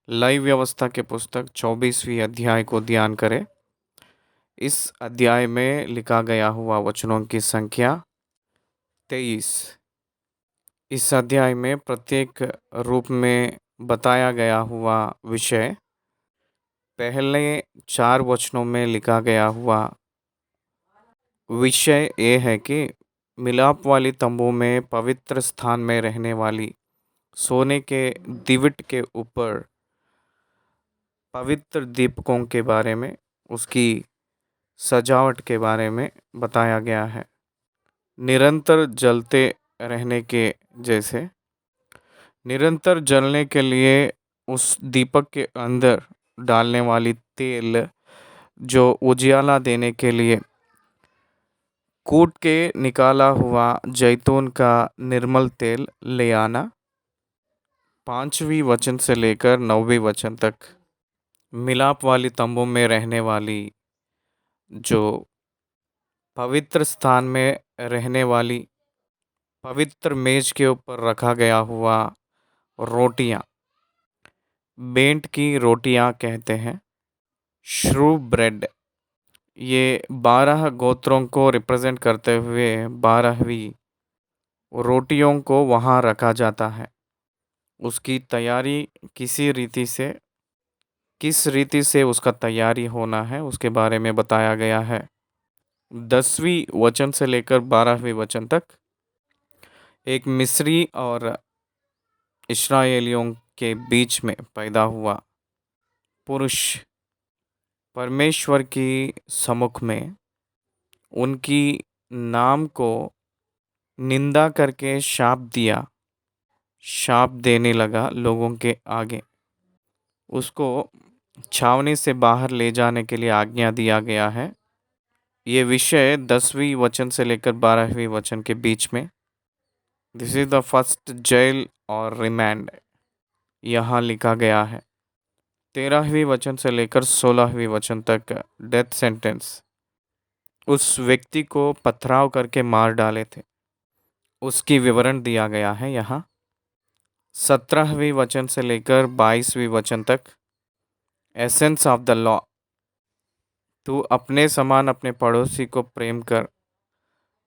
लय व्यवस्था के पुस्तक 24वीं अध्याय को ध्यान करें। इस अध्याय में लिखा गया हुआ वचनों की संख्या 23। इस अध्याय में प्रत्येक रूप में बताया गया हुआ विषय पहले 4 वचनों में लिखा गया हुआ विषय ये है कि मिलाप वाली तंबू में पवित्र स्थान में रहने वाली सोने के दिवट के ऊपर पवित्र दीपकों के बारे में, उसकी सजावट के बारे में बताया गया है। निरंतर जलते रहने के जैसे निरंतर जलने के लिए उस दीपक के अंदर डालने वाली तेल जो उजियाला देने के लिए कूट के निकाला हुआ जैतून का निर्मल तेल ले आना। 5वीं वचन से लेकर 9वीं वचन तक मिलाप वाली तंबू में रहने वाली जो पवित्र स्थान में रहने वाली पवित्र मेज के ऊपर रखा गया हुआ रोटियां, बेंट की रोटियां कहते हैं, श्रू ब्रेड। ये 12 गोत्रों को रिप्रेजेंट करते हुए 12वीं रोटियों को वहाँ रखा जाता है। उसकी तैयारी किस रीति से उसका तैयारी होना है उसके बारे में बताया गया है। 10वीं वचन से लेकर 12वीं वचन तक एक मिस्री और इस्राएलियों के बीच में पैदा हुआ पुरुष परमेश्वर की सम्मुख में उनकी नाम को निंदा करके शाप देने लगा लोगों के आगे। उसको छावनी से बाहर ले जाने के लिए आज्ञा दिया गया है। ये विषय 10वीं वचन से लेकर 12वीं वचन के बीच में this is the first jail और रिमांड यहाँ लिखा गया है। 13वीं वचन से लेकर 16वीं वचन तक डेथ सेंटेंस, उस व्यक्ति को पथराव करके मार डाले थे, उसकी विवरण दिया गया है यहाँ। 17वीं वचन से लेकर 22वीं वचन तक एसेंस ऑफ द लॉ, तू अपने समान अपने पड़ोसी को प्रेम कर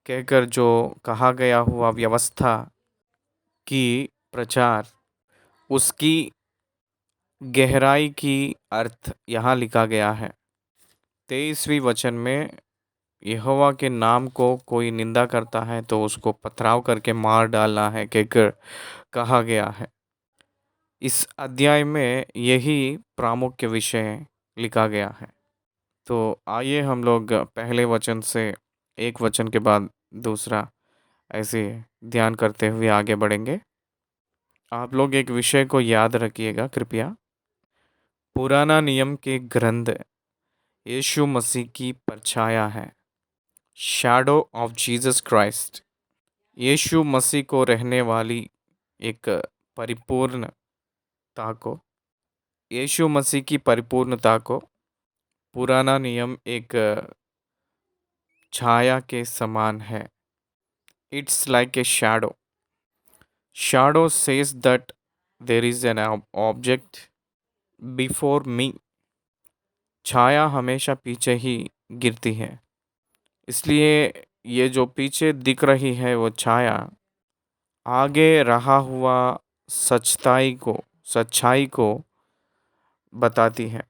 कहकर जो कहा गया हुआ व्यवस्था की प्रचार, उसकी गहराई की अर्थ यहाँ लिखा गया है। 23वीं वचन में यहोवा के नाम को कोई निंदा करता है तो उसको पथराव करके मार डालना है कहकर कहा गया है। इस अध्याय में यही प्रामुख्य विषय लिखा गया है। तो आइए हम लोग पहले वचन से एक वचन के बाद दूसरा ऐसे ध्यान करते हुए आगे बढ़ेंगे। आप लोग एक विषय को याद रखिएगा कृपया। पुराना नियम के ग्रंथ यीशु मसीह की परछाया है, शैडो ऑफ जीसस क्राइस्ट। यीशु मसीह को रहने वाली एक परिपूर्णता को, यीशु मसीह की परिपूर्णता को पुराना नियम एक छाया के समान है। It's like a shadow. Shadow says that there is an object before me. छाया हमेशा पीछे ही गिरती है, इसलिए ये जो पीछे दिख रही है वो छाया आगे रहा हुआ सच्चाई को बताती है।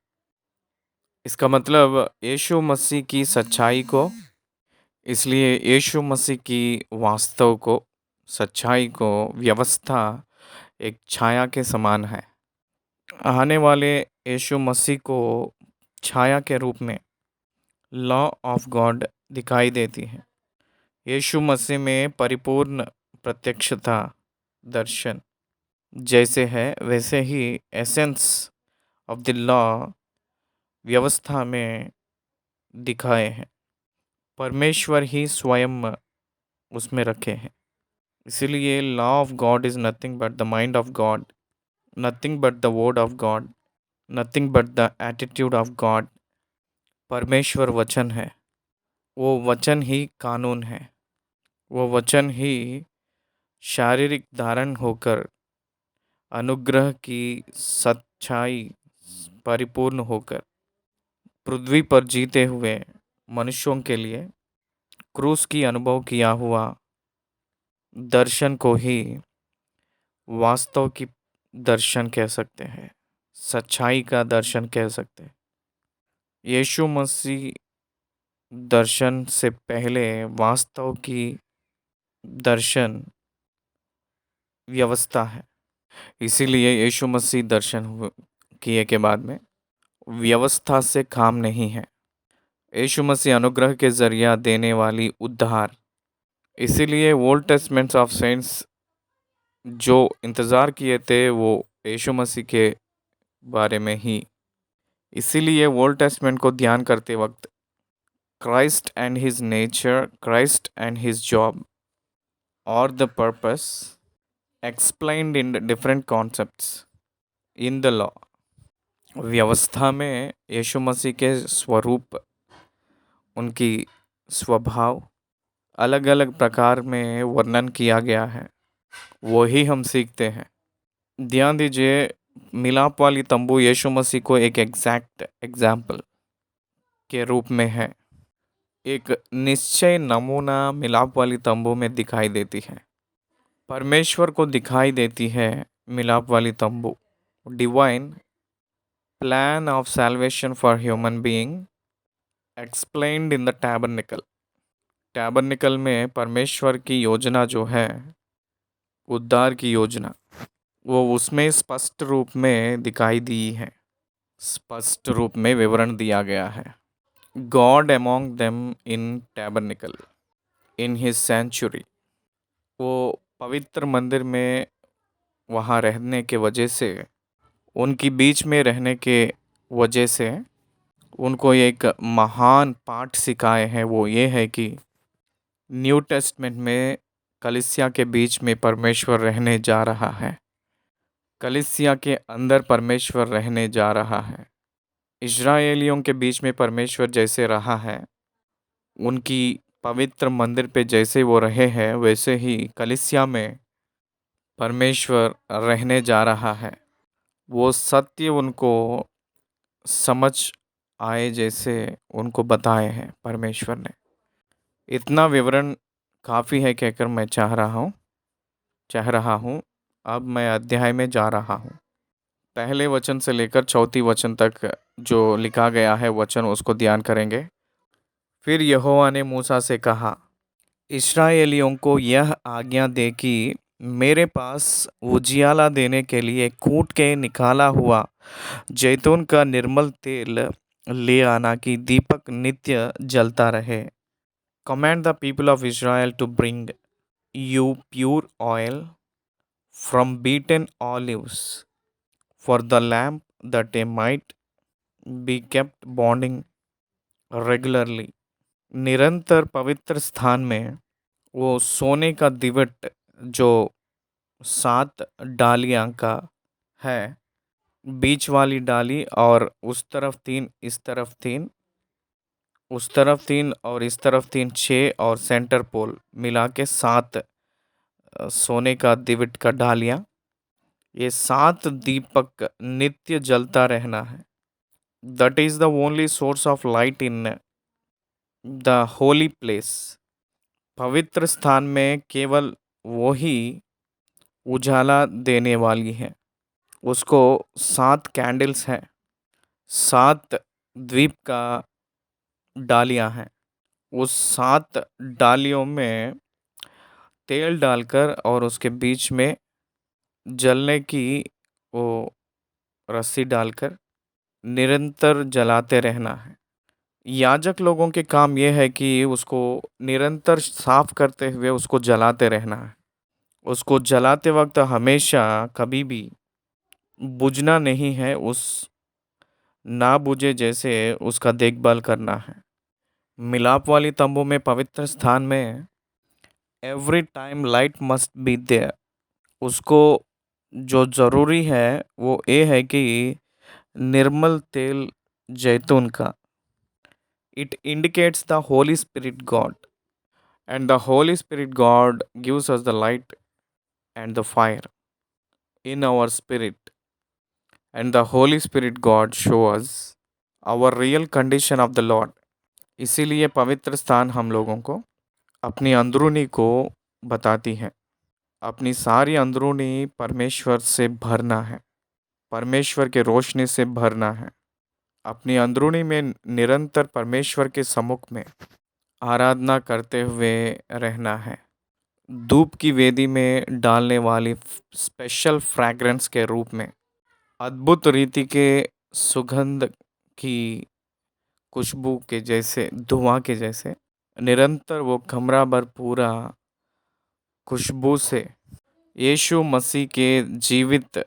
इसका मतलब यीशु मसीह की सच्चाई को, इसलिए यीशु मसीह की वास्तव को, सच्चाई को, व्यवस्था एक छाया के समान है। आने वाले यीशु मसीह को छाया के रूप में लॉ ऑफ गॉड दिखाई देती है। यीशु मसीह में परिपूर्ण प्रत्यक्षता दर्शन जैसे है वैसे ही एसेंस ऑफ द लॉ व्यवस्था में दिखाए हैं। परमेश्वर ही स्वयं उसमें रखे हैं। इसीलिए law of God is nothing but the mind of God, nothing but the word of God, nothing but the attitude of God. परमेश्वर वचन है, वो वचन ही कानून है, वो वचन ही शारीरिक धारण होकर अनुग्रह की सच्चाई परिपूर्ण होकर पृथ्वी पर जीते हुए मनुष्यों के लिए क्रूस की अनुभव किया हुआ दर्शन को ही वास्तव की दर्शन कह सकते हैं, सच्चाई का दर्शन कह सकते हैं। यीशु मसीह दर्शन से पहले वास्तव की दर्शन व्यवस्था है। इसीलिए यीशु मसीह किए के बाद में व्यवस्था से काम नहीं है। यीशु मसीह अनुग्रह के जरिया देने वाली उद्धार। इसीलिए ओल्ड टेस्टमेंट्स ऑफ सेंट्स जो इंतज़ार किए थे वो यीशु मसीह के बारे में ही। इसीलिए ओल्ड टेस्टमेंट को ध्यान करते वक्त Christ and his nature, Christ and his job और the purpose explained in different concepts in the law. व्यवस्था में यीशु मसीह के स्वरूप, उनकी स्वभाव अलग अलग प्रकार में वर्णन किया गया है, वही हम सीखते हैं। ध्यान दीजिए, मिलाप वाली तंबू यीशु मसीह को एक एग्जैक्ट एग्जाम्पल के रूप में है। एक निश्चय नमूना मिलाप वाली तंबू में दिखाई देती है। परमेश्वर को दिखाई देती है मिलाप वाली तंबू। Divine plan of salvation for human being explained in the tabernacle. Tabernacle में परमेश्वर की योजना जो है, उद्धार की योजना, वो उसमें स्पष्ट रूप में दिखाई दी है, स्पष्ट रूप में विवरण दिया गया है। God among them in tabernacle in his sanctuary. वो पवित्र मंदिर में वहाँ रहने के वजह से, उनकी बीच में रहने के वजह से उनको एक महान पाठ सिखाए हैं। वो ये है कि न्यू टेस्टमेंट में कलीसिया के बीच में परमेश्वर रहने जा रहा है। कलीसिया के अंदर परमेश्वर रहने जा रहा है। इस्राएलियों के बीच में परमेश्वर जैसे रहा है, उनकी पवित्र मंदिर पे जैसे वो रहे हैं, वैसे ही कलीसिया में परमेश्वर रहने जा रहा है। वो सत्य उनको समझ आए जैसे उनको बताए हैं परमेश्वर ने। इतना विवरण काफ़ी है कहकर मैं चाह रहा हूँ। अब मैं अध्याय में जा रहा हूँ। पहले वचन से लेकर चौथी वचन तक जो लिखा गया है वचन, उसको ध्यान करेंगे। फिर यहोवा ने मूसा से कहा, इस्राएलियों को यह आज्ञा दे कि मेरे पास उजियाला देने के लिए कूट के निकाला हुआ जैतून का निर्मल तेल ले आना कि दीपक नित्य जलता रहे। Command the people of Israel to bring you pure oil from beaten olives for the lamp that a might be kept burning regularly. निरंतर पवित्र स्थान में वो सोने का दिवट जो 7 डालियां का है, बीच वाली डाली और उस तरफ 3, इस तरफ 3, उस तरफ 3 और इस तरफ 3, 6 और सेंटर पोल मिला के 7 सोने का दिवट का डालियां। ये 7 दीपक नित्य जलता रहना है। That is the only source of light in the Holi place. पवित्र स्थान में केवल वो ही उजाला देने वाली है। उसको 7 कैंडल्स हैं, 7 द्वीप का डालियां हैं। उस 7 डालियों में तेल डालकर और उसके बीच में जलने की वो रस्सी डालकर निरंतर जलाते रहना है। याजक लोगों के काम यह है कि उसको निरंतर साफ करते हुए उसको जलाते रहना है। उसको जलाते वक्त हमेशा कभी भी बुझना नहीं है, उस ना बुझे जैसे उसका देखभाल करना है। मिलाप वाली तंबू में पवित्र स्थान में every time light must be there. उसको जो ज़रूरी है वो ये है कि निर्मल तेल जैतून का। It indicates the holy spirit God and the holy spirit God gives us the light and the fire in our spirit and the Holy Spirit God show us our real condition of the Lord. इसीलिए पवित्र स्थान हम लोगों को अपनी अंदरूनी को बताती है। अपनी सारी अंदरूनी परमेश्वर से भरना है, परमेश्वर के रोशनी से भरना है। अपनी अंदरूनी में निरंतर परमेश्वर के सम्मुख में आराधना करते हुए रहना है। धूप की वेदी में डालने वाली स्पेशल फ्रैग्रेंस के रूप में अद्भुत रीति के सुगंध की खुशबू के जैसे, धुआं के जैसे निरंतर वो कमरा भर पूरा खुशबू से, यीशु मसीह के जीवित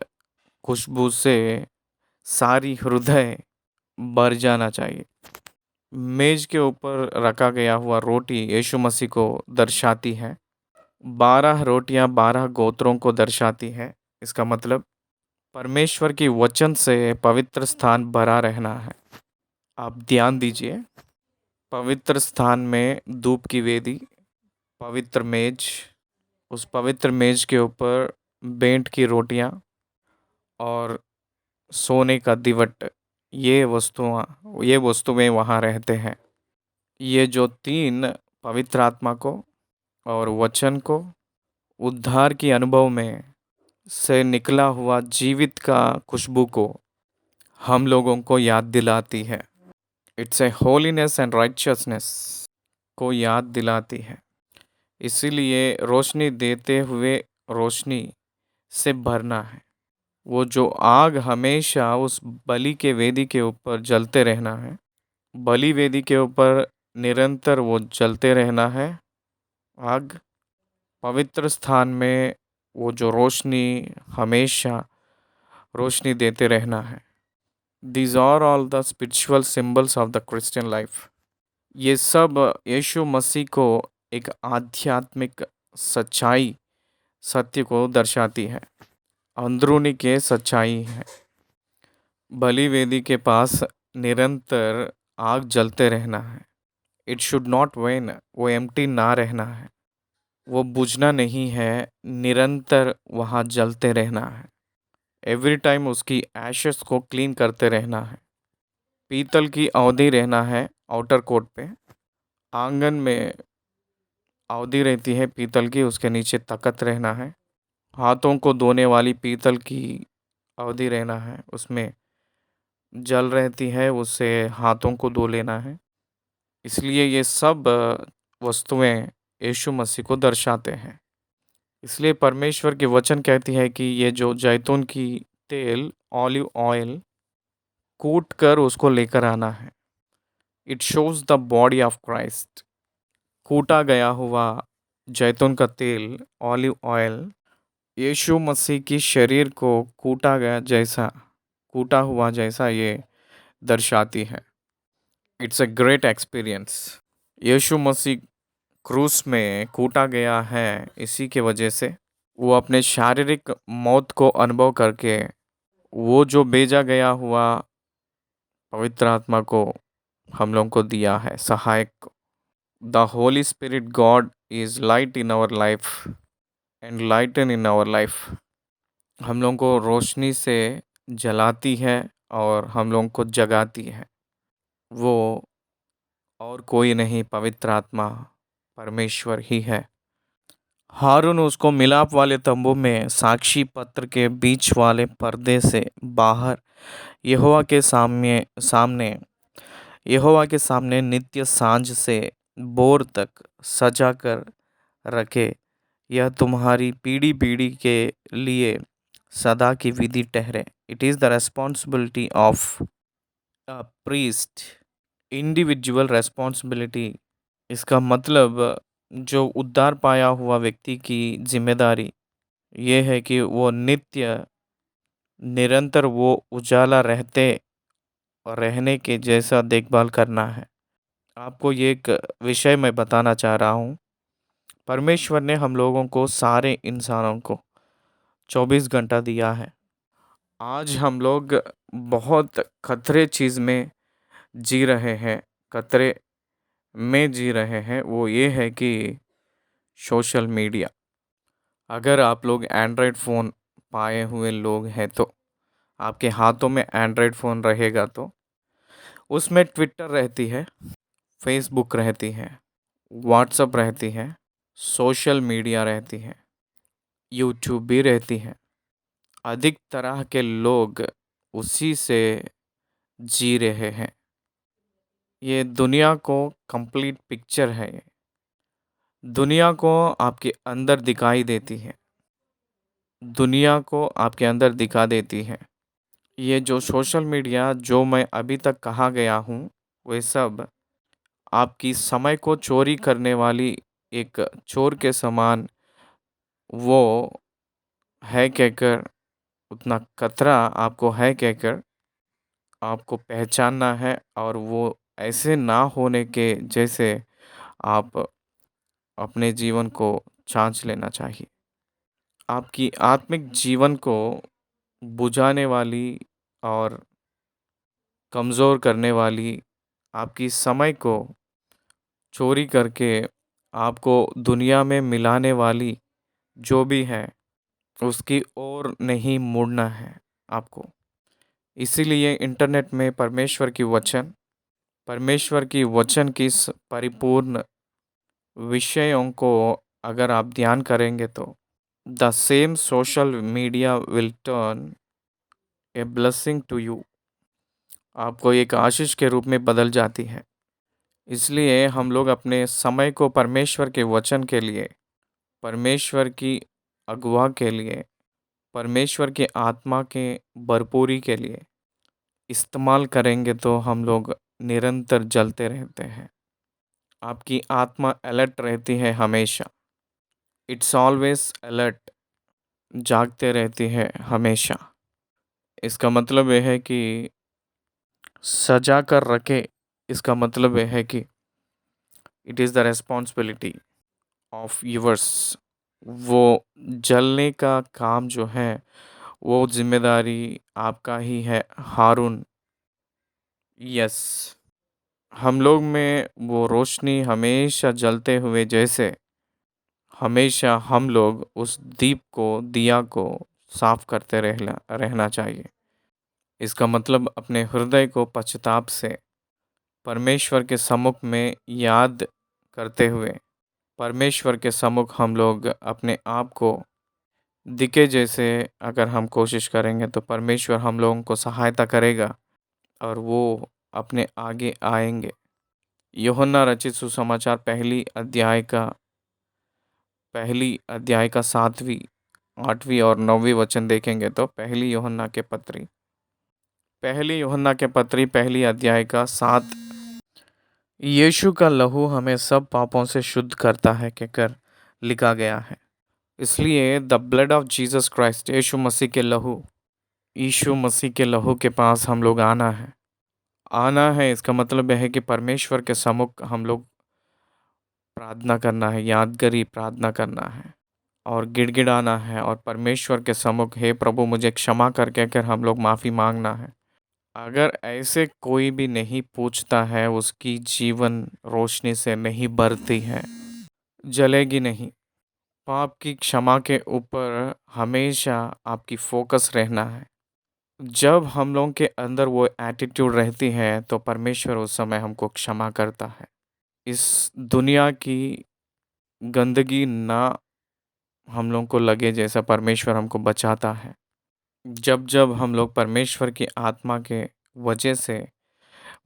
खुशबू से सारी हृदय भर जाना चाहिए। मेज के ऊपर रखा गया हुआ रोटी यीशु मसीह को दर्शाती है। 12 रोटियां 12 गोत्रों को दर्शाती है। इसका मतलब परमेश्वर की वचन से पवित्र स्थान भरा रहना है। आप ध्यान दीजिए, पवित्र स्थान में धूप की वेदी, पवित्र मेज, उस पवित्र मेज के ऊपर बेंट की रोटियां और सोने का दिवट, ये वस्तुएं वहाँ रहते हैं। ये जो तीन पवित्र आत्मा को और वचन को उद्धार की अनुभव में से निकला हुआ जीवित का खुशबू को हम लोगों को याद दिलाती है। It's a holiness and righteousness को याद दिलाती है। इसीलिए रोशनी देते हुए रोशनी से भरना है। वो जो आग हमेशा उस बलि के वेदी के ऊपर जलते रहना है। बलि वेदी के ऊपर निरंतर वो जलते रहना है आग। पवित्र स्थान में वो जो रोशनी हमेशा रोशनी देते रहना है। These are all the spiritual symbols of the Christian life. ये सब यीशु मसीह को एक आध्यात्मिक सच्चाई, सत्य को दर्शाती है। अंदरूनी के सच्चाई है। बलि वेदी के पास निरंतर आग जलते रहना है। इट शुड नॉट वेन, वो एम्प्टी ना रहना है, वो बुझना नहीं है, निरंतर वहाँ जलते रहना है। एवरी टाइम उसकी एशेस को क्लीन करते रहना है। पीतल की अवधि रहना है आउटर कोट पे। आंगन में अवधि रहती है पीतल की, उसके नीचे तख्त रहना है। हाथों को धोने वाली पीतल की अवधि रहना है, उसमें जल रहती है, उससे हाथों को धो लेना है। इसलिए ये सब वस्तुएं यीशु मसीह को दर्शाते हैं। इसलिए परमेश्वर की वचन कहती है कि ये जो जैतून की तेल, ऑलिव ऑयल कूट कर उसको लेकर आना है। It shows the body of Christ. कूटा गया हुआ जैतून का तेल, ऑलिव ऑयल, यीशु मसीह की शरीर को कूटा हुआ जैसा ये दर्शाती है। It's a great experience. यीशु मसीह क्रूस में कूटा गया है, इसी के वजह से वो अपने शारीरिक मौत को अनुभव करके वो जो भेजा गया हुआ पवित्र आत्मा को हम लोगों को दिया है, सहायक को। The holy spirit God is light in our life and lighten in our life. हम लोगों को रोशनी से जलाती है और हम लोगों को जगाती है। वो और कोई नहीं, पवित्र आत्मा परमेश्वर ही है। हारून उसको मिलाप वाले तंबू में साक्षी पत्र के बीच वाले पर्दे से बाहर यहोवा के सामने नित्य सांझ से भोर तक सजा कर रखे। यह तुम्हारी पीढ़ी पीढ़ी के लिए सदा की विधि ठहरे। It is the responsibility of a priest, individual responsibility. इसका मतलब जो उद्धार पाया हुआ व्यक्ति की जिम्मेदारी ये है कि वो निरंतर वो उजाला रहने के जैसा देखभाल करना है। आपको ये एक विषय मैं बताना चाह रहा हूँ। परमेश्वर ने हम लोगों को, सारे इंसानों को 24 घंटा दिया है। आज हम लोग बहुत खतरे चीज़ में जी रहे हैं, खतरे में जी रहे हैं। वो ये है कि सोशल मीडिया। अगर आप लोग एंड्रॉयड फ़ोन पाए हुए लोग हैं तो आपके हाथों में एंड्रॉयड फ़ोन रहेगा तो उसमें ट्विटर रहती है, फेसबुक रहती है, व्हाट्सएप रहती है, सोशल मीडिया रहती है, यूट्यूब भी रहती है। अधिक तरह के लोग उसी से जी रहे हैं। ये दुनिया को कंप्लीट पिक्चर है ये। दुनिया को आपके अंदर दिखाई देती है। दुनिया को आपके अंदर दिखा देती है। ये जो सोशल मीडिया जो मैं अभी तक कहा गया हूँ, वे सब आपकी समय को चोरी करने वाली एक चोर के समान वो है कहकर उतना खतरा आपको है कहकर आपको पहचानना है और वो ऐसे ना होने के जैसे आप अपने जीवन को जांच लेना चाहिए। आपकी आत्मिक जीवन को बुझाने वाली और कमज़ोर करने वाली आपकी समय को चोरी करके आपको दुनिया में मिलाने वाली जो भी है उसकी ओर नहीं मुड़ना है आपको। इसीलिए इंटरनेट में परमेश्वर की वचन की परिपूर्ण विषयों को अगर आप ध्यान करेंगे तो the same social media will turn a blessing to you. आपको एक आशीष के रूप में बदल जाती है। इसलिए हम लोग अपने समय को परमेश्वर के वचन के लिए, परमेश्वर की अगुवा के लिए, परमेश्वर की आत्मा के भरपूरी के लिए इस्तेमाल करेंगे तो हम लोग निरंतर जलते रहते हैं। आपकी आत्मा अलर्ट रहती है हमेशा। इट्स ऑलवेज अलर्ट, जागते रहती है हमेशा। इसका मतलब यह है कि सजा कर रखे, इसका मतलब यह है कि it is the responsibility of yours. वो जलने का काम जो है वो जिम्मेदारी आपका ही है हारून। यस, हम लोग में वो रोशनी हमेशा जलते हुए जैसे हमेशा हम लोग उस दिया को साफ करते रहना रहना चाहिए। इसका मतलब अपने हृदय को पश्चाताप से परमेश्वर के सम्मुख में याद करते हुए परमेश्वर के सम्मुख हम लोग अपने आप को दिखे जैसे अगर हम कोशिश करेंगे तो परमेश्वर हम लोगों को सहायता करेगा और वो अपने आगे आएंगे। यूहन्ना रचित सुसमाचार पहली अध्याय का 7वीं 8वीं और 9वीं वचन देखेंगे तो पहली यूहन्ना के पत्री पहली अध्याय का 7, यीशु का लहू हमें सब पापों से शुद्ध करता है कहकर लिखा गया है। इसलिए the blood of Jesus Christ, यीशु मसीह के लहू के पास हम लोग आना है। इसका मतलब यह है कि परमेश्वर के सम्मुख हम लोग प्रार्थना करना है, यादगारी प्रार्थना करना है और गिड़गिड़ाना है और परमेश्वर के सम्मुख हे प्रभु मुझे क्षमा कर कहकर हम लोग माफ़ी मांगना है। अगर ऐसे कोई भी नहीं पूछता है, उसकी जीवन रोशनी से नहीं भरती है, जलेगी नहीं। पाप की क्षमा के ऊपर हमेशा आपकी फोकस रहना है। जब हम लोगों के अंदर वो एटीट्यूड रहती है तो परमेश्वर उस समय हमको क्षमा करता है। इस दुनिया की गंदगी ना हम लोगों को लगे जैसा परमेश्वर हमको बचाता है। जब जब हम लोग परमेश्वर की आत्मा के वजह से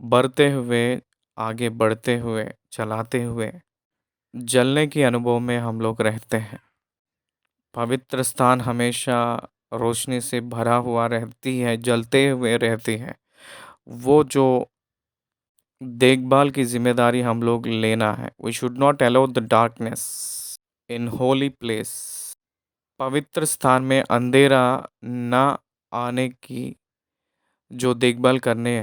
बढ़ते हुए, आगे बढ़ते हुए, चलाते हुए जलने के अनुभव में हम लोग रहते हैं। पवित्र स्थान हमेशा रोशनी से भरा हुआ रहती है, जलते हुए रहती है। वो जो देखभाल की जिम्मेदारी हम लोग लेना है। We should not allow the darkness in holy place. पवित्र स्थान में अंधेरा ना आने की जो देखभाल करने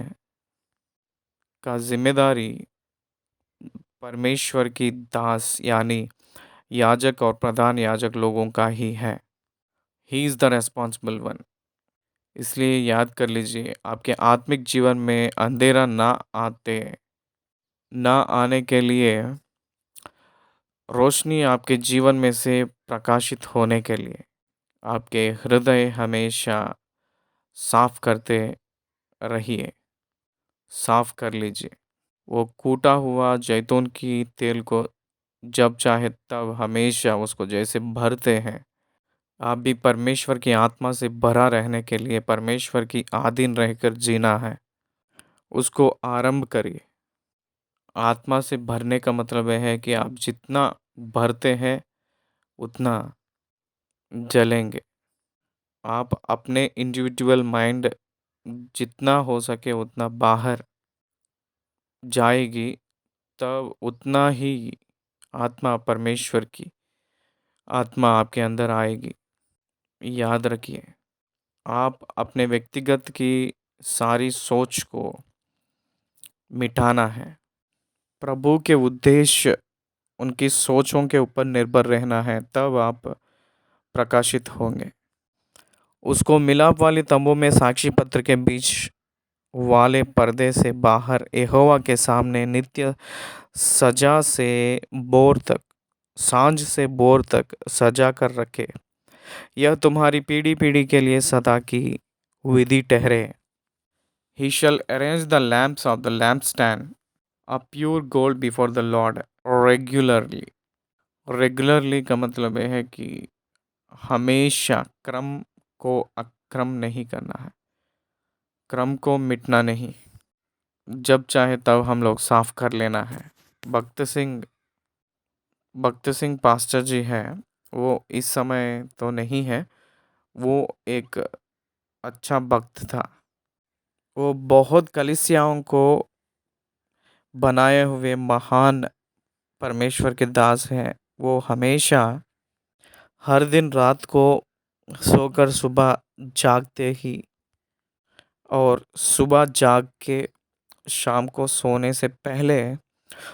का जिम्मेदारी परमेश्वर की दास यानी याजक और प्रधान याजक लोगों का ही है। He is the responsible one. इसलिए याद कर लीजिए, आपके आत्मिक जीवन में अंधेरा ना आने के लिए, रोशनी आपके जीवन में से प्रकाशित होने के लिए आपके हृदय हमेशा साफ करते रहिए, साफ कर लीजिए। वो कूटा हुआ जैतून की तेल को जब चाहे तब हमेशा उसको जैसे भरते हैं, आप भी परमेश्वर की आत्मा से भरा रहने के लिए परमेश्वर की आधीन रहकर जीना है। उसको आरंभ करिए। आत्मा से भरने का मतलब यह है कि आप जितना भरते हैं उतना जलेंगे। आप अपने इंडिविजुअल माइंड जितना हो सके उतना बाहर जाएगी, तब उतना ही आत्मा परमेश्वर की आत्मा आपके अंदर आएगी। याद रखिए, आप अपने व्यक्तिगत की सारी सोच को मिटाना है। प्रभु के उद्देश्य उनकी सोचों के ऊपर निर्भर रहना है, तब आप प्रकाशित होंगे। उसको मिलाप वाली तंबू में साक्षी पत्र के बीच वाले पर्दे से बाहर यहोवा के सामने नित्य सजा से बोर तक सांझ से बोर तक सजा कर रखे। यह तुम्हारी पीढ़ी पीढ़ी के लिए सदा की विधि ठहरे। He shall arrange the lamps of the lampstand of pure gold before the Lord regularly. Regularly का मतलब यह है कि हमेशा, क्रम को अक्रम नहीं करना है, क्रम को मिटना नहीं। जब चाहे तब हम लोग साफ कर लेना है। भक्त सिंह भक्त सिंह पास्टर जी हैं, वो इस समय तो नहीं है। वो एक अच्छा भक्त था। वो बहुत कलीसियाओं को बनाए हुए महान परमेश्वर के दास हैं। वो हमेशा हर दिन रात को सोकर सुबह जागते ही और सुबह जाग के शाम को सोने से पहले,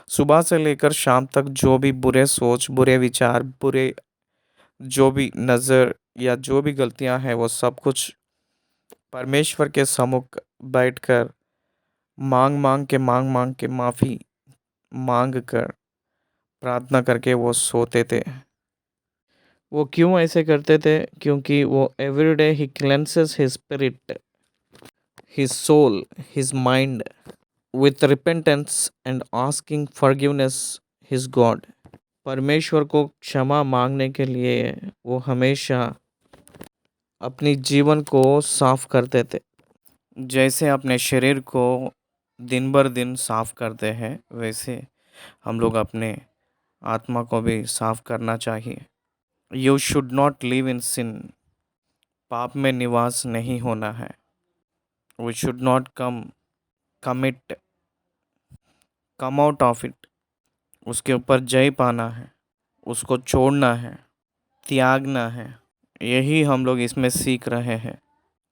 सुबह से लेकर शाम तक जो भी बुरे सोच, बुरे विचार, बुरे जो भी नज़र या जो भी गलतियां हैं, वो सब कुछ परमेश्वर के सम्मुख बैठकर मांग मांग के माफ़ी मांग कर प्रार्थना करके वो सोते थे। वो क्यों ऐसे करते थे? क्योंकि वो एवरीडे ही cleanses his spirit, his soul, his mind with repentance and asking forgiveness his God। परमेश्वर को क्षमा मांगने के लिए वो हमेशा अपनी जीवन को साफ करते थे। जैसे अपने शरीर को दिन भर दिन साफ करते हैं, वैसे हम लोग अपने आत्मा को भी साफ करना चाहिए। You should not live in sin. पाप में निवास नहीं होना है। We should not come out of it. उसके ऊपर जय पाना है, उसको छोड़ना है, त्यागना है। यही हम लोग इसमें सीख रहे हैं।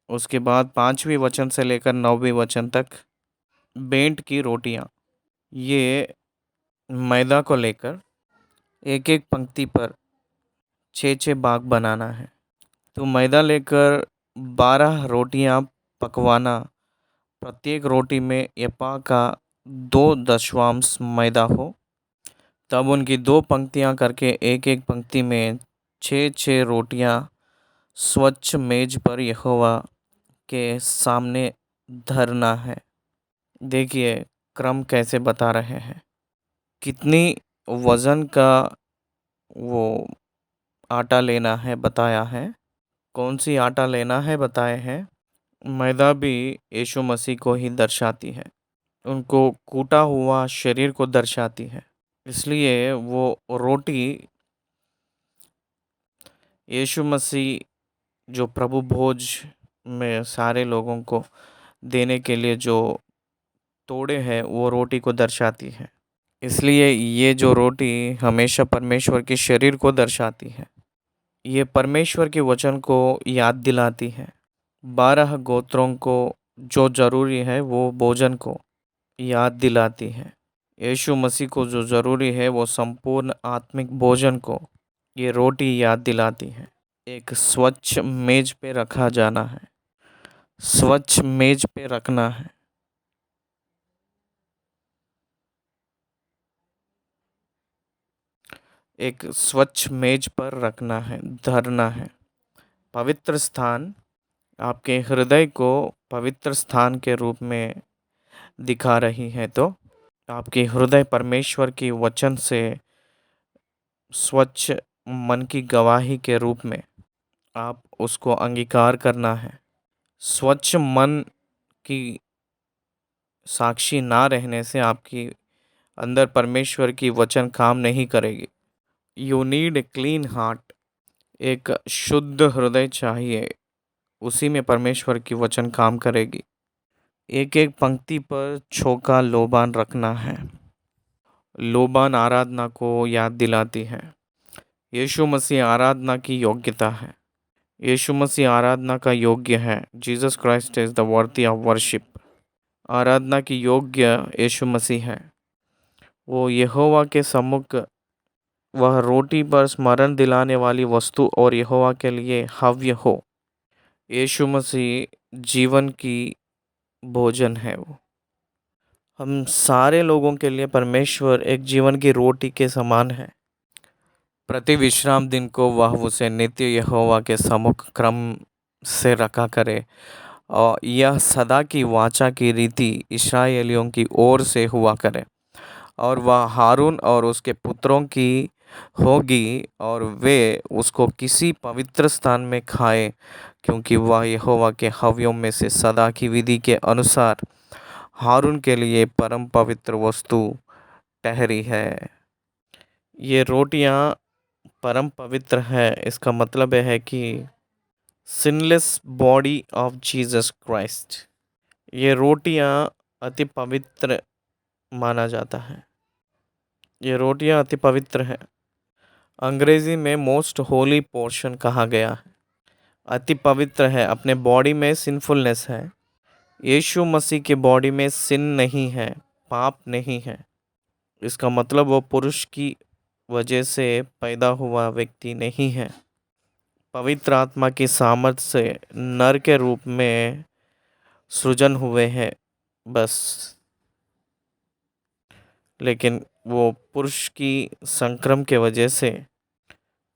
उसके बाद 5वीं वचन से लेकर 9वीं वचन तक बेंट की रोटियां। ये मैदा को लेकर एक एक पंक्ति पर 6 6 भाग बनाना है। तो मैदा लेकर 12 रोटियां पकवाना। प्रत्येक रोटी में एपा का 2 दशवांश मैदा हो। तब उनकी 2 पंक्तियां करके एक एक पंक्ति में 6 6 रोटियां स्वच्छ मेज पर यहोवा के सामने धरना है। देखिए क्रम कैसे बता रहे हैं। कितनी वज़न का वो आटा लेना है बताया है। कौन सी आटा लेना है बताए हैं। मैदा भी यीशु मसीह को ही दर्शाती है, उनको कूटा हुआ शरीर को दर्शाती है। इसलिए वो रोटी यीशु मसीह जो प्रभु भोज में सारे लोगों को देने के लिए जो तोड़े हैं, वो रोटी को दर्शाती है। इसलिए ये जो रोटी हमेशा परमेश्वर के शरीर को दर्शाती है। ये परमेश्वर के वचन को याद दिलाती है। 12 गोत्रों को जो ज़रूरी है वो भोजन को याद दिलाती है। यीशु मसीह को जो ज़रूरी है वो संपूर्ण आत्मिक भोजन को ये रोटी याद दिलाती है। एक स्वच्छ मेज पे रखा जाना है, स्वच्छ मेज पे रखना है। एक स्वच्छ मेज पर रखना है, धरना है। पवित्र स्थान आपके हृदय को पवित्र स्थान के रूप में दिखा रही है, तो आपके हृदय परमेश्वर की वचन से स्वच्छ मन की गवाही के रूप में आप उसको अंगीकार करना है। स्वच्छ मन की साक्षी ना रहने से आपकी अंदर परमेश्वर की वचन काम नहीं करेगी। You need a clean heart, एक शुद्ध हृदय चाहिए, उसी में परमेश्वर की वचन काम करेगी। एक एक पंक्ति पर छोका लोबान रखना है। लोबान आराधना को याद दिलाती है। यीशु मसीह आराधना की योग्यता है। यीशु मसीह आराधना का योग्य है। Jesus Christ is the worthy of worship. आराधना की योग्य यीशु मसीह है। वो यहोवा के सम्मुख वह रोटी पर स्मरण दिलाने वाली वस्तु और यहोवा के लिए हव्य हो। यीशु मसीह जीवन की भोजन है। वो हम सारे लोगों के लिए परमेश्वर एक जीवन की रोटी के समान है। प्रति विश्राम दिन को वह उसे नित्य यहोवा के सम्मुख क्रम से रखा करे, और यह सदा की वाचा की रीति इस्राएलियों की ओर से हुआ करे, और वह हारून और उसके पुत्रों की होगी, और वे उसको किसी पवित्र स्थान में खाए, क्योंकि वह यहोवा के हव्यों में से सदा की विधि के अनुसार हारून के लिए परम पवित्र वस्तु ठहरी है। ये रोटियां परम पवित्र है, इसका मतलब है कि sinless body of Jesus Christ. ये रोटियां अति पवित्र माना जाता है। ये रोटियां अति पवित्र है। अंग्रेजी में मोस्ट होली पोर्शन कहा गया है। अति पवित्र है, अपने बॉडी में सिनफुलनेस है। यीशु मसीह की बॉडी में सिन नहीं है, पाप नहीं है। इसका मतलब वो पुरुष की वजह से पैदा हुआ व्यक्ति नहीं है। पवित्र आत्मा की सामर्थ्य से नर के रूप में सृजन हुए हैं बस, लेकिन वो पुरुष की संक्रम के वजह से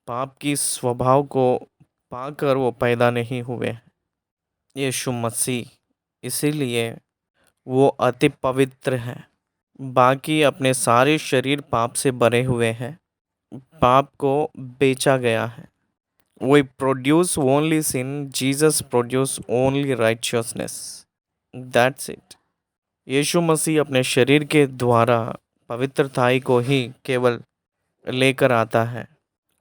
पाप की स्वभाव को पाकर वो पैदा नहीं हुए यीशु मसीह, इसीलिए वो अति पवित्र है। बाकी अपने सारे शरीर पाप से भरे हुए हैं, पाप को बेचा गया है। We produce only sin, Jesus produce only righteousness. That's it. यीशु मसीह अपने शरीर के द्वारा पवित्रताई को ही केवल लेकर आता है।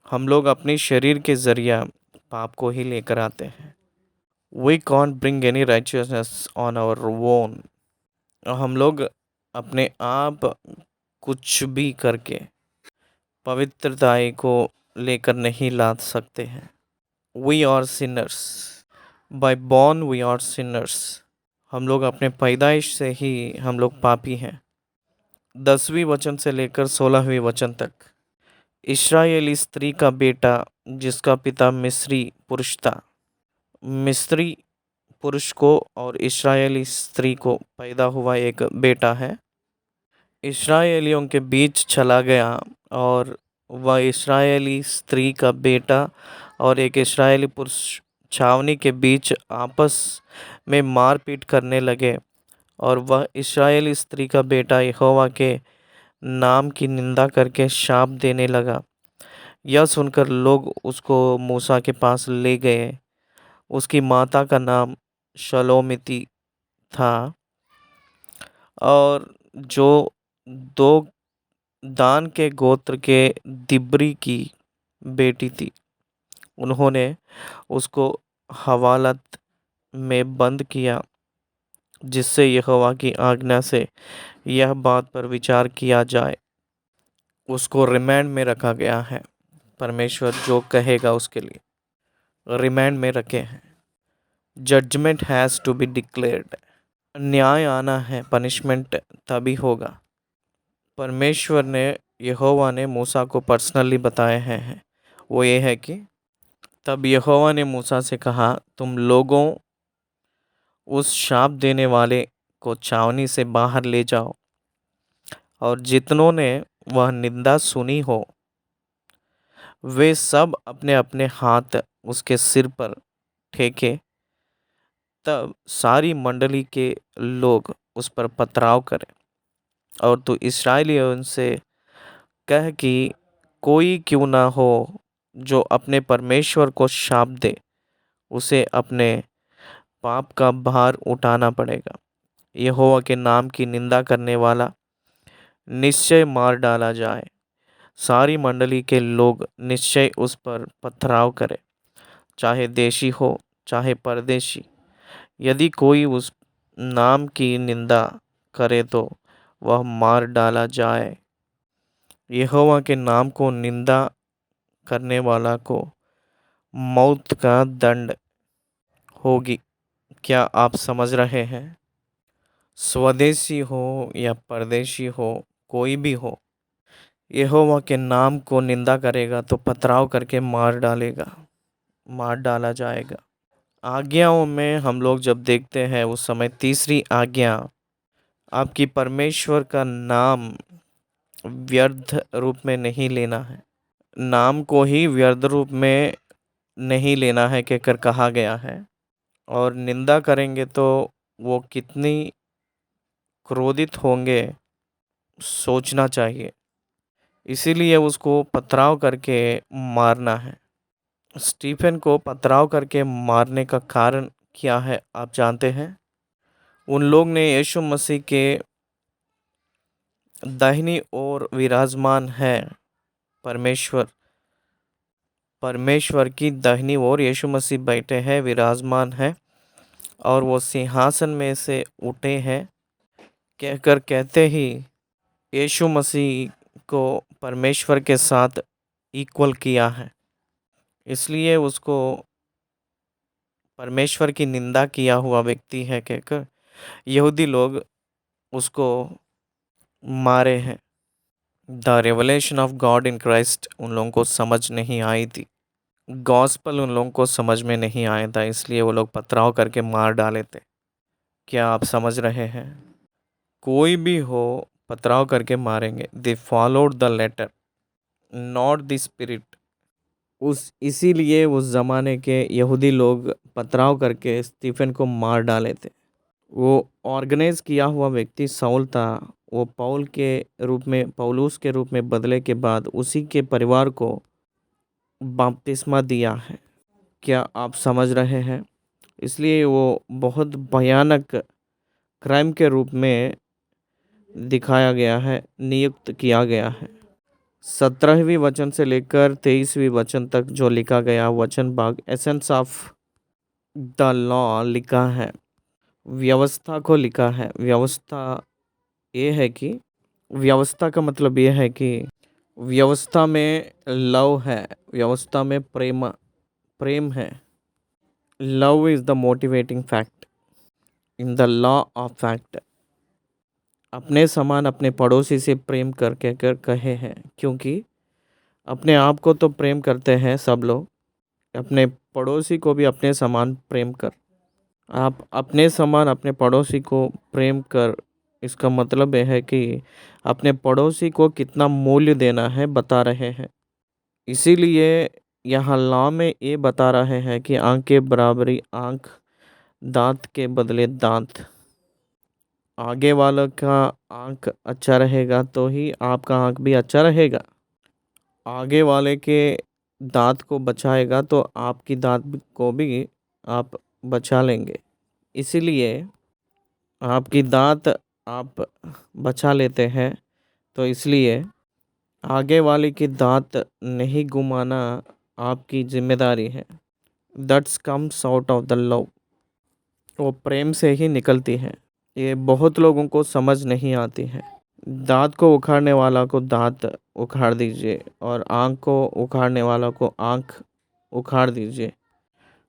हम लोग अपने शरीर के जरिया पाप को ही लेकर आते हैं। We can't bring any righteousness on our own. हम लोग अपने आप कुछ भी करके पवित्रताई को लेकर नहीं ला सकते हैं। We are sinners. By born we are sinners. हम लोग अपने पैदाइश से ही हम लोग पापी हैं। 10वीं वचन से लेकर 16वीं वचन तक। इस्राएली स्त्री का बेटा जिसका पिता मिस्री पुरुष था। मिस्री पुरुष को और इस्राएली स्त्री को पैदा हुआ एक बेटा है। इस्राएलियों के बीच चला गया और वह इस्राएली स्त्री का बेटा और एक इस्राएली पुरुष छावनी के बीच आपस में मारपीट करने लगे, और वह इस्राएली स्त्री का बेटा यहोवा के नाम की निंदा करके शाप देने लगा। यह सुनकर लोग उसको मूसा के पास ले गए। उसकी माता का नाम शलोमिती था, और जो दो दान के गोत्र के दिब्री की बेटी थी। उन्होंने उसको हवालत में बंद किया, जिससे यहोवा की आज्ञा से यह बात पर विचार किया जाए। उसको रिमांड में रखा गया है। परमेश्वर जो कहेगा उसके लिए रिमांड में रखे हैं। Judgement has to be declared. न्याय आना है, पनिशमेंट तभी होगा। परमेश्वर ने यहोवा ने मूसा को पर्सनली बताए हैं। वो ये है कि तब यहोवा ने मूसा से कहा, तुम लोगों उस शाप देने वाले को छावनी से बाहर ले जाओ, और जितनों ने वह निंदा सुनी हो वे सब अपने अपने हाथ उसके सिर पर ठेके तब सारी मंडली के लोग उस पर पथराव करें, और तू इस्राएलियों से कह कि कोई क्यों ना हो जो अपने परमेश्वर को शाप दे, उसे अपने पाप का भार उठाना पड़ेगा। यहोवा के नाम की निंदा करने वाला निश्चय मार डाला जाए। सारी मंडली के लोग निश्चय उस पर पथराव करें, चाहे देशी हो चाहे परदेशी। यदि कोई उस नाम की निंदा करे तो वह मार डाला जाए। यहोवा के नाम को निंदा करने वाला को मौत का दंड होगी। क्या आप समझ रहे हैं? स्वदेशी हो या परदेशी हो, कोई भी हो, यहोवा के नाम को निंदा करेगा तो पथराव करके मार डाला जाएगा। आज्ञाओं में हम लोग जब देखते हैं उस समय तीसरी आज्ञा, आपकी परमेश्वर का नाम व्यर्थ रूप में नहीं लेना है। नाम को ही व्यर्थ रूप में नहीं लेना है कहकर कहा गया है। और निंदा करेंगे तो वो कितनी क्रोधित होंगे सोचना चाहिए। इसीलिए उसको पथराव करके मारना है। स्टीफन को पथराव करके मारने का कारण क्या है आप जानते हैं? उन लोग ने यीशु मसीह के दाहिनी ओर विराजमान है परमेश्वर की दाहिनी ओर यीशु मसीह बैठे हैं, विराजमान है, और वो सिंहासन में से उठे हैं कहकर कहते ही यीशु मसीह को परमेश्वर के साथ इक्वल किया है। इसलिए उसको परमेश्वर की निंदा किया हुआ व्यक्ति है कहकर यहूदी लोग उसको मारे हैं। The revelation of God in Christ उन लोगों को समझ नहीं आई थी। गॉस्पल उन लोगों को समझ में नहीं आया था, इसलिए वो लोग पथराव करके मार डाले थे। क्या आप समझ रहे हैं? कोई भी हो, पथराव करके मारेंगे। They followed the letter not the spirit. इसीलिए उस ज़माने के यहूदी लोग पथराव करके स्टीफन को मार डाले थे। वो ऑर्गेनाइज किया हुआ व्यक्ति साउल था। वो पौलुस के रूप में बदले के बाद उसी के परिवार को बपतिस्मा दिया है। क्या आप समझ रहे हैं? इसलिए वो बहुत भयानक क्राइम के रूप में दिखाया गया है, नियुक्त किया गया है। 17वीं वचन से लेकर 23वीं वचन तक जो लिखा गया वचन भाग एसेंस ऑफ द लॉ लिखा है, व्यवस्था को लिखा है। व्यवस्था का मतलब ये है कि व्यवस्था में लव है, व्यवस्था में प्रेम है। Love is the motivating fact in the law of fact. अपने समान अपने पड़ोसी से प्रेम करके कहे हैं, क्योंकि अपने आप को तो प्रेम करते हैं सब लोग, अपने पड़ोसी को भी अपने समान प्रेम कर। आप अपने समान अपने पड़ोसी को प्रेम कर, इसका मतलब यह है कि अपने पड़ोसी को कितना मूल्य देना है बता रहे हैं। इसीलिए यहाँ लॉ में ये बता रहे हैं कि आंख के बराबरी आंख, दांत के बदले दांत। आगे वालों का आंख अच्छा रहेगा तो ही आपका आंख भी अच्छा रहेगा। आगे वाले के दांत को बचाएगा तो आपकी दांत को भी आप बचा लेंगे। इसीलिए आपकी दांत आप बचा लेते हैं, तो इसलिए आगे वाले की दांत नहीं घुमाना आपकी जिम्मेदारी है। That's comes out of the love. वो प्रेम से ही निकलती है। ये बहुत लोगों को समझ नहीं आती है। दांत को उखाड़ने वाला को दांत उखाड़ दीजिए और आँख को उखाड़ने वाला को आँख उखाड़ दीजिए।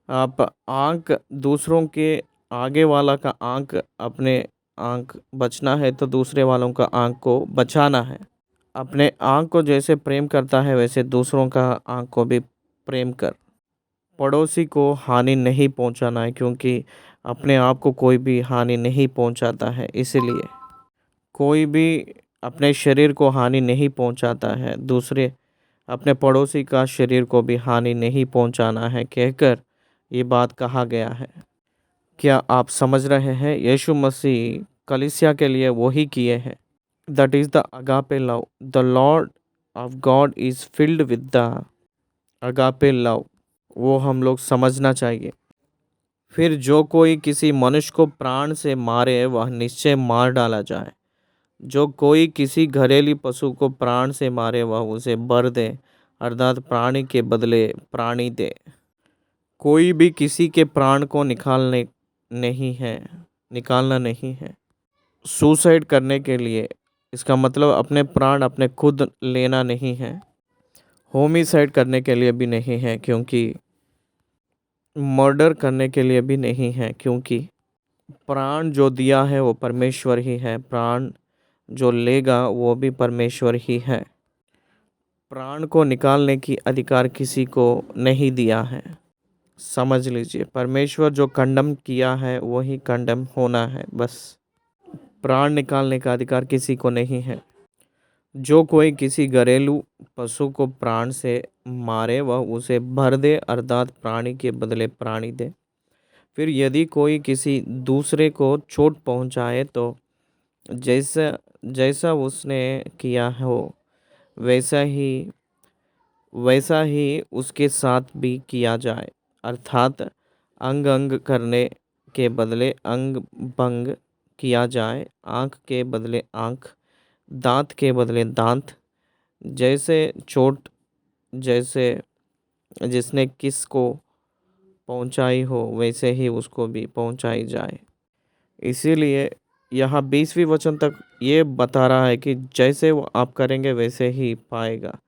आप आँख दूसरों के आगे वाला का आँख अपने आँख बचना है तो दूसरे वालों का आँख को बचाना है। अपने आँख को जैसे प्रेम करता है वैसे दूसरों का आँख को भी प्रेम कर। पड़ोसी को हानि नहीं पहुंचाना है, क्योंकि अपने आप को कोई भी हानि नहीं पहुंचाता है। इसीलिए कोई भी अपने शरीर को हानि नहीं पहुंचाता है, दूसरे अपने पड़ोसी का शरीर को भी हानि नहीं पहुंचाना है कहकर ये बात कहा गया है। क्या आप समझ रहे हैं? यीशु मसीह कलीसिया के लिए वही किए हैं। That is the agape love. The Lord of God is filled with the agape love. वो हम लोग समझना चाहिए। फिर जो कोई किसी मनुष्य को प्राण से मारे वह निश्चय मार डाला जाए। जो कोई किसी घरेलू पशु को प्राण से मारे वह उसे बर दे, अर्थात प्राणी के बदले प्राणी दे। कोई भी किसी के प्राण को निकालना नहीं है। सुसाइड करने के लिए इसका मतलब अपने प्राण अपने खुद लेना नहीं है। होमिसाइड करने के लिए भी नहीं है, क्योंकि मर्डर करने के लिए भी नहीं है, क्योंकि प्राण जो दिया है वो परमेश्वर ही है। प्राण जो लेगा वो भी परमेश्वर ही है। प्राण को निकालने की अधिकार किसी को नहीं दिया है। समझ लीजिए, परमेश्वर जो कंडम किया है वही कंडम होना है बस। प्राण निकालने का अधिकार किसी को नहीं है। जो कोई किसी घरेलू पशु को प्राण से मारे वह उसे भर दे, अर्थात प्राणी के बदले प्राणी दे। फिर यदि कोई किसी दूसरे को चोट पहुंचाए तो जैसा जैसा उसने किया हो वैसा ही उसके साथ भी किया जाए, अर्थात अंग अंग करने के बदले अंग भंग किया जाए, आँख के बदले आँख, दांत के बदले दांत। जैसे चोट जैसे जिसने किस को पहुंचाई हो वैसे ही उसको भी पहुंचाई जाए। इसीलिए यहाँ 20वीं वचन तक ये बता रहा है कि जैसे वो आप करेंगे वैसे ही पाएगा।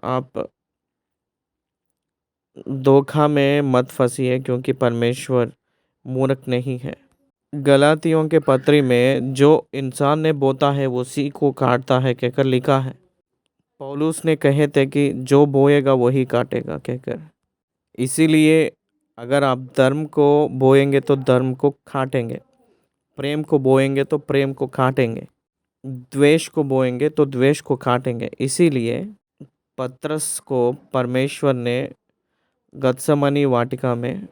आप धोखा में मत फंसिए, क्योंकि परमेश्वर मूर्ख नहीं है। गलातियों के पत्री में जो इंसान ने बोता है वो उसी को काटता है कहकर लिखा है। पौलुस ने कहे थे कि जो बोएगा वही काटेगा कहकर। इसीलिए अगर आप धर्म को बोएंगे तो धर्म को काटेंगे, प्रेम को बोएंगे तो प्रेम को काटेंगे, द्वेष को बोएंगे तो द्वेष को काटेंगे। इसीलिए पतरस को परमेश्वर ने गत्समनी वाटिका में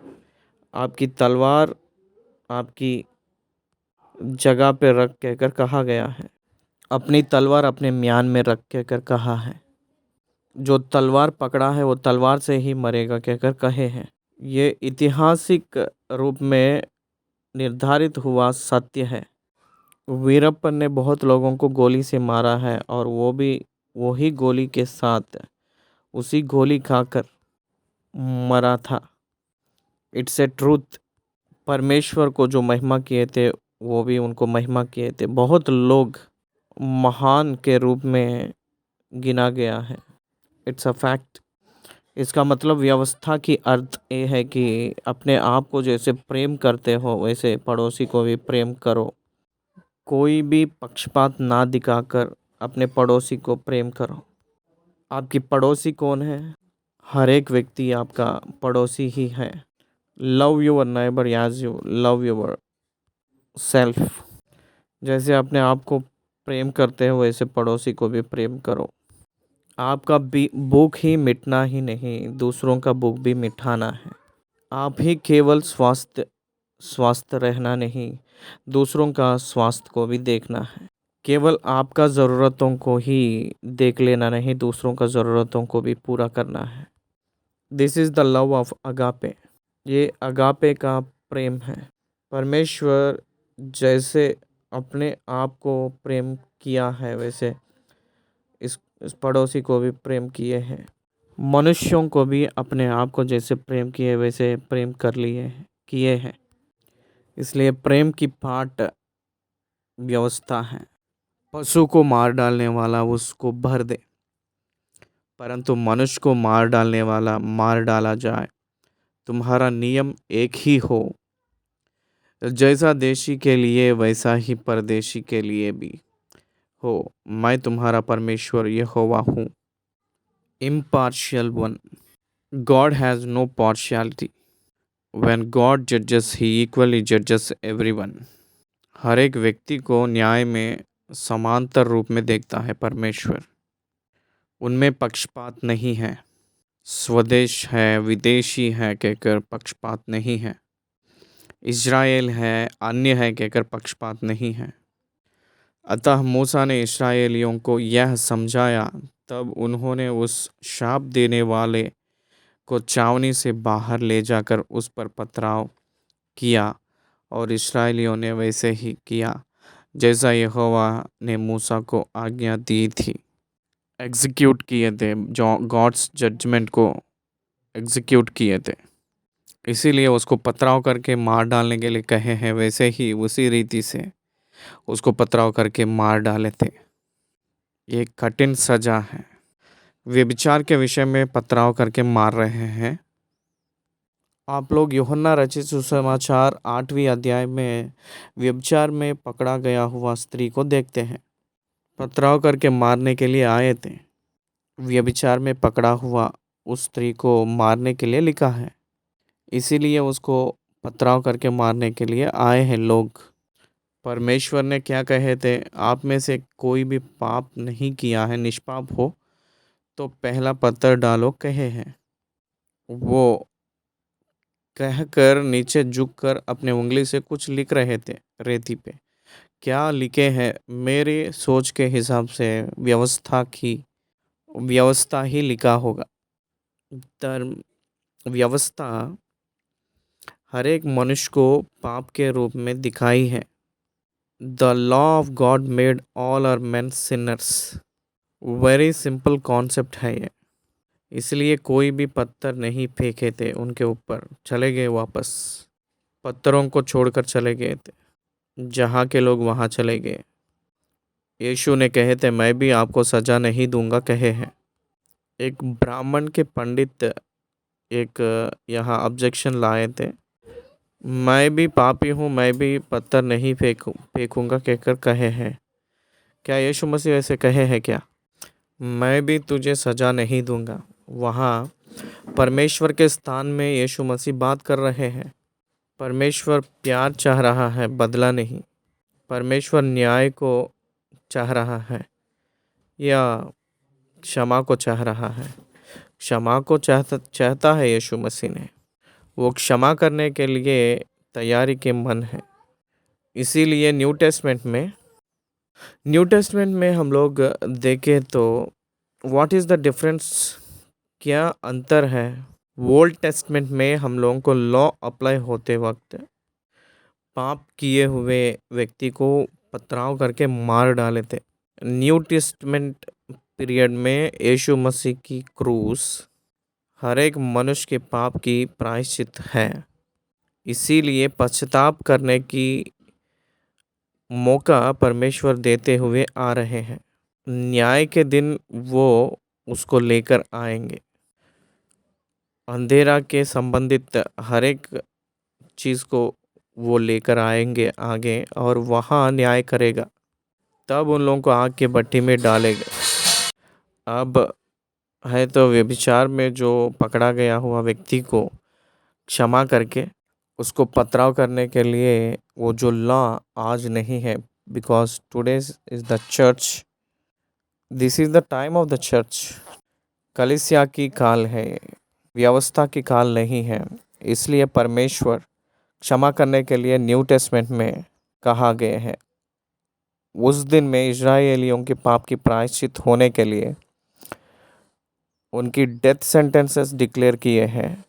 आपकी तलवार आपकी जगह पे रख कहकर कहा गया है। अपनी तलवार अपने म्यान में रख कहकर कहा है। जो तलवार पकड़ा है वो तलवार से ही मरेगा कहकर कहे हैं। ये ऐतिहासिक रूप में निर्धारित हुआ सत्य है। वीरप्पन ने बहुत लोगों को गोली से मारा है और वो भी वही गोली के साथ उसी गोली खाकर मरा था। It's a truth. परमेश्वर को जो महिमा किए थे वो भी उनको महिमा किए थे। बहुत लोग महान के रूप में गिना गया है। It's a fact. इसका मतलब व्यवस्था की अर्थ ये है कि अपने आप को जैसे प्रेम करते हो वैसे पड़ोसी को भी प्रेम करो। कोई भी पक्षपात ना दिखाकर अपने पड़ोसी को प्रेम करो। आपकी पड़ोसी कौन है? हर एक व्यक्ति आपका पड़ोसी ही है। Love your neighbour as you love yourself. जैसे अपने आप को प्रेम करते हो वैसे पड़ोसी को भी प्रेम करो। आपका भी भूख ही मिटना ही नहीं, दूसरों का भूख भी मिटाना है। आप ही केवल स्वस्थ रहना नहीं, दूसरों का स्वास्थ्य को भी देखना है। केवल आपका ज़रूरतों को ही देख लेना नहीं, दूसरों का ज़रूरतों को भी पूरा करना है। This is the love of agape. ये अगापे का प्रेम है। परमेश्वर जैसे अपने आप को प्रेम किया है वैसे इस पड़ोसी को भी प्रेम किए हैं। मनुष्यों को भी अपने आप को जैसे प्रेम किए वैसे प्रेम किए हैं। इसलिए प्रेम की पाठ व्यवस्था है। पशु को मार डालने वाला उसको भर दे, परंतु मनुष्य को मार डालने वाला मार डाला जाए। तुम्हारा नियम एक ही हो, जैसा देशी के लिए वैसा ही परदेशी के लिए भी हो। मैं तुम्हारा परमेश्वर यहोवा हूँ। Impartial one. God has no partiality. When God judges, he equally judges everyone. हर एक व्यक्ति को न्याय में समांतर रूप में देखता है परमेश्वर। उनमें पक्षपात नहीं है। स्वदेश है विदेशी है कहकर पक्षपात नहीं है। इज़राइल है, अन्य है कहकर पक्षपात नहीं है। अतः मूसा ने इस्राएलियों को यह समझाया, तब उन्होंने उस शाप देने वाले को छावनी से बाहर ले जाकर उस पर पथराव किया, और इस्राएलियों ने वैसे ही किया जैसा यहोवा ने मूसा को आज्ञा दी थी। एग्जीक्यूट किए थे, जो गॉड्स जजमेंट को एग्जीक्यूट किए थे, इसीलिए उसको पथराव करके मार डालने के लिए कहे हैं। वैसे ही उसी रीति से उसको पथराव करके मार डाले थे। ये कठिन सजा है। व्यभिचार के विषय में पथराव करके मार रहे हैं। आप लोग यूहन्ना रचित सुसमाचार 8वीं अध्याय में व्यभिचार में पकड़ा गया हुआ स्त्री को देखते हैं। पथराव करके मारने के लिए आए थे। व्यभिचार में पकड़ा हुआ उस स्त्री को मारने के लिए लिखा है, इसीलिए उसको पथराव करके मारने के लिए आए हैं लोग। परमेश्वर ने क्या कहे थे, आप में से कोई भी पाप नहीं किया है, निष्पाप हो तो पहला पत्थर डालो कहे हैं। वो कहकर नीचे झुककर अपने उंगली से कुछ लिख रहे थे रेती पे। क्या लिखे हैं? मेरे सोच के हिसाब से व्यवस्था ही लिखा होगा। धर्म व्यवस्था हर एक मनुष्य को पाप के रूप में दिखाई है। The law of God made all our men sinners. Very simple concept है ये। इसलिए कोई भी पत्थर नहीं फेंके थे उनके ऊपर, चले गए वापस। पत्थरों को छोड़कर चले गए थे, जहाँ के लोग वहाँ चले गए। यीशु ने कहे थे, मैं भी आपको सजा नहीं दूंगा कहे हैं। एक ब्राह्मण के पंडित एक यहाँ ऑब्जेक्शन लाए थे, मैं भी पापी हूँ, मैं भी पत्थर नहीं फेंकूंगा कहकर कहे हैं। क्या यीशु मसीह ऐसे कहे हैं क्या? मैं भी तुझे सजा नहीं दूंगा। वहाँ परमेश्वर के स्थान में यीशु मसीह बात कर रहे हैं। परमेश्वर प्यार चाह रहा है, बदला नहीं। परमेश्वर न्याय को चाह रहा है या क्षमा को चाह रहा है? क्षमा को चाहता है यीशु मसीह ने। वो क्षमा करने के लिए तैयारी के मन है। इसीलिए न्यू टेस्टमेंट में हम लोग देखें तो व्हाट इज़ द डिफरेंस, क्या अंतर है? ओल्ड टेस्टमेंट में हम लोगों को लॉ अप्लाई होते वक्त पाप किए हुए व्यक्ति को पथराव करके मार डाले थे। न्यू टेस्टमेंट पीरियड में यीशु मसीह की क्रूस हर एक मनुष्य के पाप की प्रायश्चित है। इसीलिए पश्चाताप करने की मौका परमेश्वर देते हुए आ रहे हैं। न्याय के दिन वो उसको लेकर आएंगे। अंधेरा के संबंधित हर एक चीज़ को वो लेकर आएंगे आगे, और वहाँ न्याय करेगा। तब उन लोगों को आग के भट्ठी में डालेगा। अब है तो व्यभिचार में जो पकड़ा गया हुआ व्यक्ति को क्षमा करके उसको पथराव करने के लिए वो जो लॉ आज नहीं है, because today is the church, this is the time of the church. कलीसिया की काल है, व्यवस्था की काल नहीं है। इसलिए परमेश्वर क्षमा करने के लिए न्यू टेस्टमेंट में कहा गया है। उस दिन में इजरायलियों के पाप की प्रायश्चित होने के लिए उनकी डेथ सेंटेंसेस डिक्लेयर किए हैं।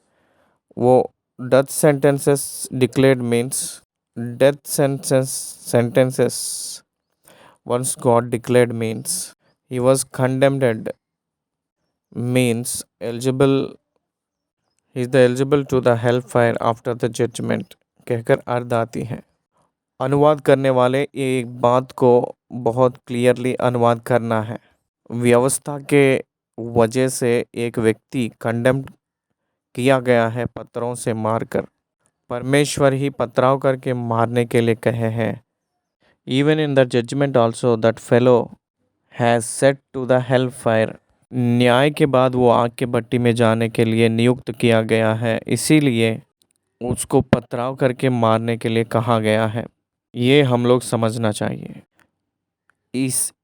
वो death sentences declared means death sentences once God declared means he was condemned, means eligible, he is the eligible to the hellfire after the judgment कहकर अर्थ आती है। अनुवाद करने वाले ये बात को बहुत क्लियरली अनुवाद करना है। व्यवस्था के वजह से एक व्यक्ति कंडेम किया गया है पत्थरों से मारकर। परमेश्वर ही पथराव करके मारने के लिए कहे हैं। Even in the judgement also that fellow has set to the hell fire. न्याय के बाद वो आग के भट्टी में जाने के लिए नियुक्त किया गया है, इसीलिए उसको पथराव करके मारने के लिए कहा गया है। ये हम लोग समझना चाहिए।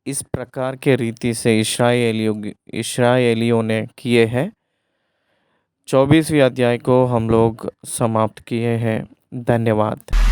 इस प्रकार के रीति से इस्राएलियों ने किए हैं। 24वीं अध्याय को हम लोग समाप्त किए हैं। धन्यवाद।